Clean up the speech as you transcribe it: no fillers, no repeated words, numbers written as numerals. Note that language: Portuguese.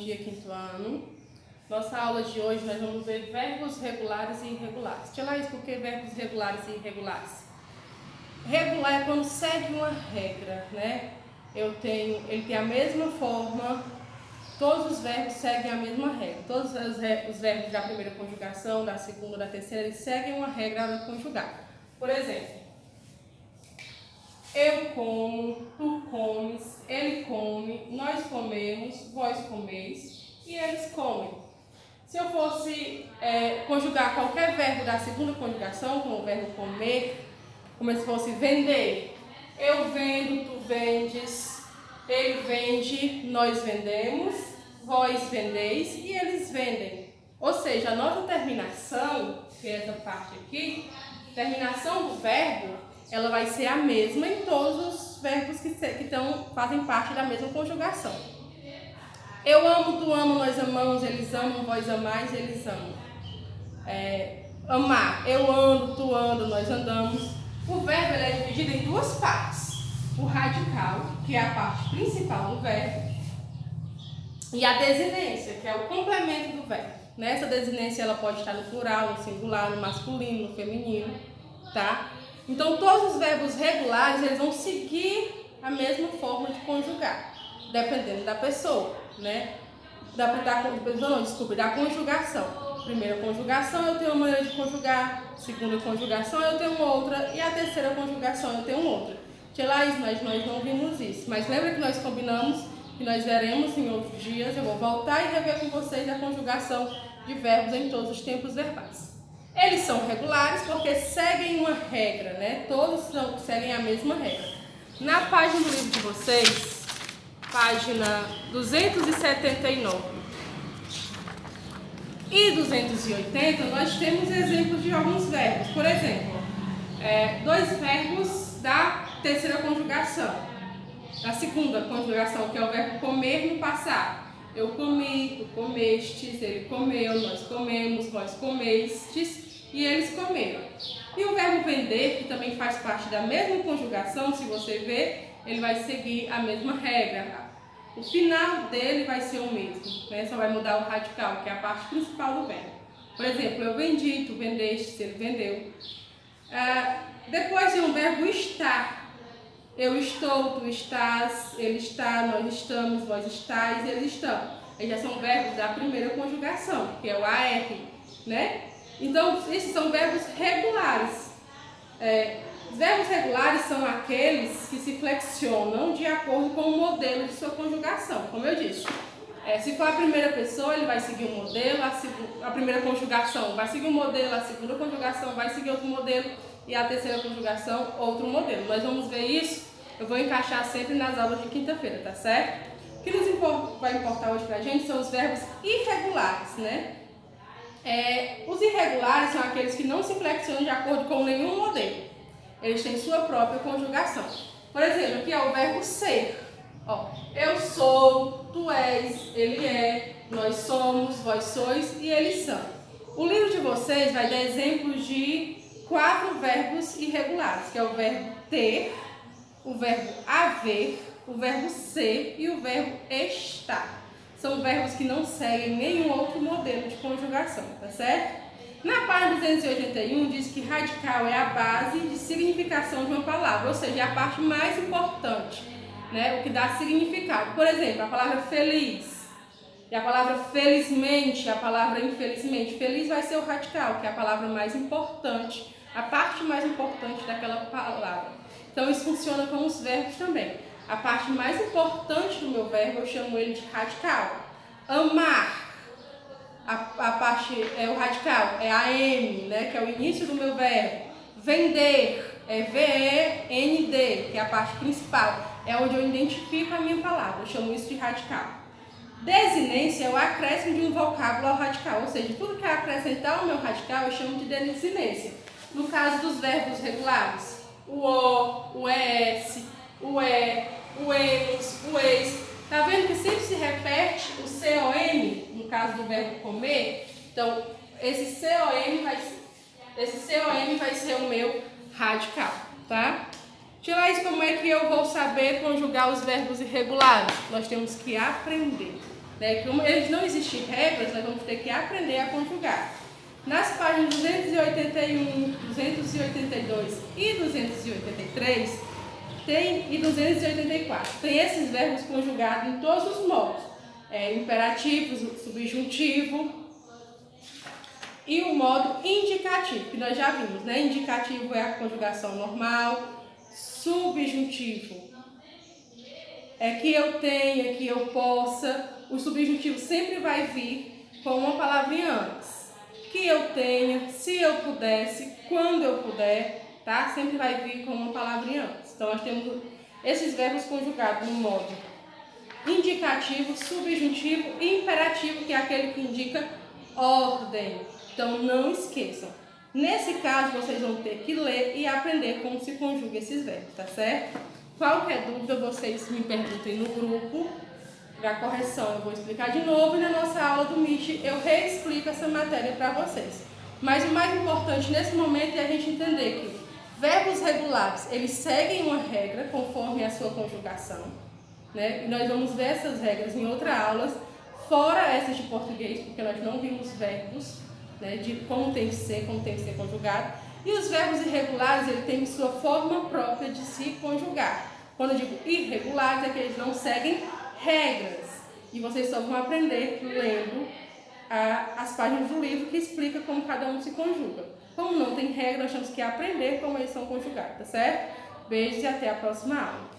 dia, quinto ano. Nossa aula de hoje nós vamos ver verbos regulares e irregulares. Tia Laís, por que verbos regulares e irregulares? Regular é quando segue uma regra, né? Ele tem a mesma forma, todos os verbos seguem a mesma regra. Todos os verbos da primeira conjugação, da segunda, da terceira, eles seguem uma regra na hora de conjugar. Por exemplo, eu como, tu comes, ele come, nós comemos, vós comeis e eles comem. Se eu fosse conjugar qualquer verbo da segunda conjugação, como o verbo comer, como se fosse vender, eu vendo, tu vendes, ele vende, nós vendemos, vós vendeis e eles vendem. Ou seja, a nossa terminação, que é essa parte aqui, terminação do verbo, ela vai ser a mesma em todos os verbos que fazem parte da mesma conjugação. Eu amo, tu ama, nós amamos, eles amam, vós amais, eles amam. Amar, eu ando, tu anda, nós andamos. O verbo ele é dividido em duas partes. O radical, que é a parte principal do verbo, e a desinência, que é o complemento do verbo. Nessa desinência ela pode estar no plural, no singular, no masculino, no feminino, tá? Então todos os verbos regulares eles vão seguir a mesma forma de conjugar, dependendo da pessoa, né? Da conjugação. Primeira conjugação eu tenho uma maneira de conjugar, segunda conjugação eu tenho outra e a terceira conjugação eu tenho outra. Tia Laís, mas nós não vimos isso. Mas lembra que nós combinamos que nós veremos em outros dias. Eu vou voltar e rever com vocês a conjugação de verbos em todos os tempos verbais. Eles são regulares porque seguem uma regra, né? Todos seguem a mesma regra. Na página do livro de vocês, página 279 e 280, nós temos exemplos de alguns verbos. Por exemplo, dois verbos da terceira conjugação. Da segunda conjugação, que é o verbo comer no passado. Eu comi, tu comestes, ele comeu, nós comemos, vós comestes e eles comeram. E o verbo vender, que também faz parte da mesma conjugação, se você ver, ele vai seguir a mesma regra. O final dele vai ser o mesmo, né? Só vai mudar o radical, que é a parte principal do verbo. Por exemplo, eu vendi, tu vendeste, ele vendeu. Depois de um verbo estar. Eu estou, tu estás, ele está, nós estamos, vós estáis, eles estão. Eles já são verbos da primeira conjugação, que é o AR, né? Então, esses são verbos regulares. Os verbos regulares são aqueles que se flexionam de acordo com o modelo de sua conjugação, como eu disse. Se for a primeira pessoa, ele vai seguir um modelo, a primeira conjugação vai seguir um modelo, a segunda conjugação vai seguir outro modelo e a terceira conjugação outro modelo. Nós vamos ver isso, eu vou encaixar sempre nas aulas de quinta-feira, tá certo? O que vai importar hoje pra gente são os verbos irregulares, né? Os irregulares são aqueles que não se flexionam de acordo com nenhum modelo. Eles têm sua própria conjugação. Por exemplo, aqui é o verbo ser. Eu sou, tu és, ele é, nós somos, vós sois e eles são. O livro de vocês vai dar exemplos de 4 verbos irregulares, que é o verbo ter, o verbo haver, o verbo ser e o verbo estar. São verbos que não seguem nenhum outro modelo de conjugação, tá certo? Na página 281 diz que radical é a base de significação de uma palavra, ou seja, é a parte mais importante, né? O que dá significado. Por exemplo, a palavra feliz e a palavra felizmente, a palavra infelizmente. Feliz vai ser o radical, que é a palavra mais importante, a parte mais importante daquela palavra. Então isso funciona com os verbos também. A parte mais importante do meu verbo eu chamo ele de radical. Amar. A parte o radical é a M, né, que é o início do meu verbo. Vender é V-E-N-D, que é a parte principal, é onde eu identifico a minha palavra, eu chamo isso de radical. Desinência é o acréscimo de um vocábulo ao radical, ou seja, tudo que é acrescentar ao meu radical eu chamo de desinência. No caso dos verbos regulares, o O, o ES, o E, o ENOS, o ES. Tá vendo que sempre se repete o COM, no caso do verbo comer? Então, esse COM vai ser o meu radical, tá? Tia Laís, como é que eu vou saber conjugar os verbos irregulares? Nós temos que aprender. né? Como eles não existem regras, nós vamos ter que aprender a conjugar. Nas páginas 281, 282 e 283 e 284, tem esses verbos conjugados em todos os modos. Imperativo, subjuntivo e o modo indicativo, que nós já vimos, né? Indicativo é a conjugação normal, subjuntivo é que eu tenha, que eu possa. O subjuntivo sempre vai vir com uma palavrinha antes. Que eu tenha, se eu pudesse, quando eu puder, tá? Sempre vai vir com uma palavrinha antes. Então, nós temos esses verbos conjugados no modo indicativo, subjuntivo e imperativo, que é aquele que indica ordem. Então, não esqueçam. Nesse caso, vocês vão ter que ler e aprender como se conjuga esses verbos, tá certo? Qualquer dúvida, vocês me perguntem no grupo. Para correção, eu vou explicar de novo e na nossa aula do MIT eu reexplico essa matéria para vocês. Mas o mais importante nesse momento é a gente entender que verbos regulares, eles seguem uma regra conforme a sua conjugação, né? E nós vamos ver essas regras em outras aulas, fora essas de português, porque nós não vimos verbos, né, de como tem que ser conjugado. E os verbos irregulares, eles têm sua forma própria de se conjugar. Quando eu digo irregulares, é que eles não seguem regras. E vocês só vão aprender lendo as páginas do livro que explica como cada um se conjuga. Como não tem regra, nós temos que aprender como eles são conjugados, tá certo? Beijos e até a próxima aula.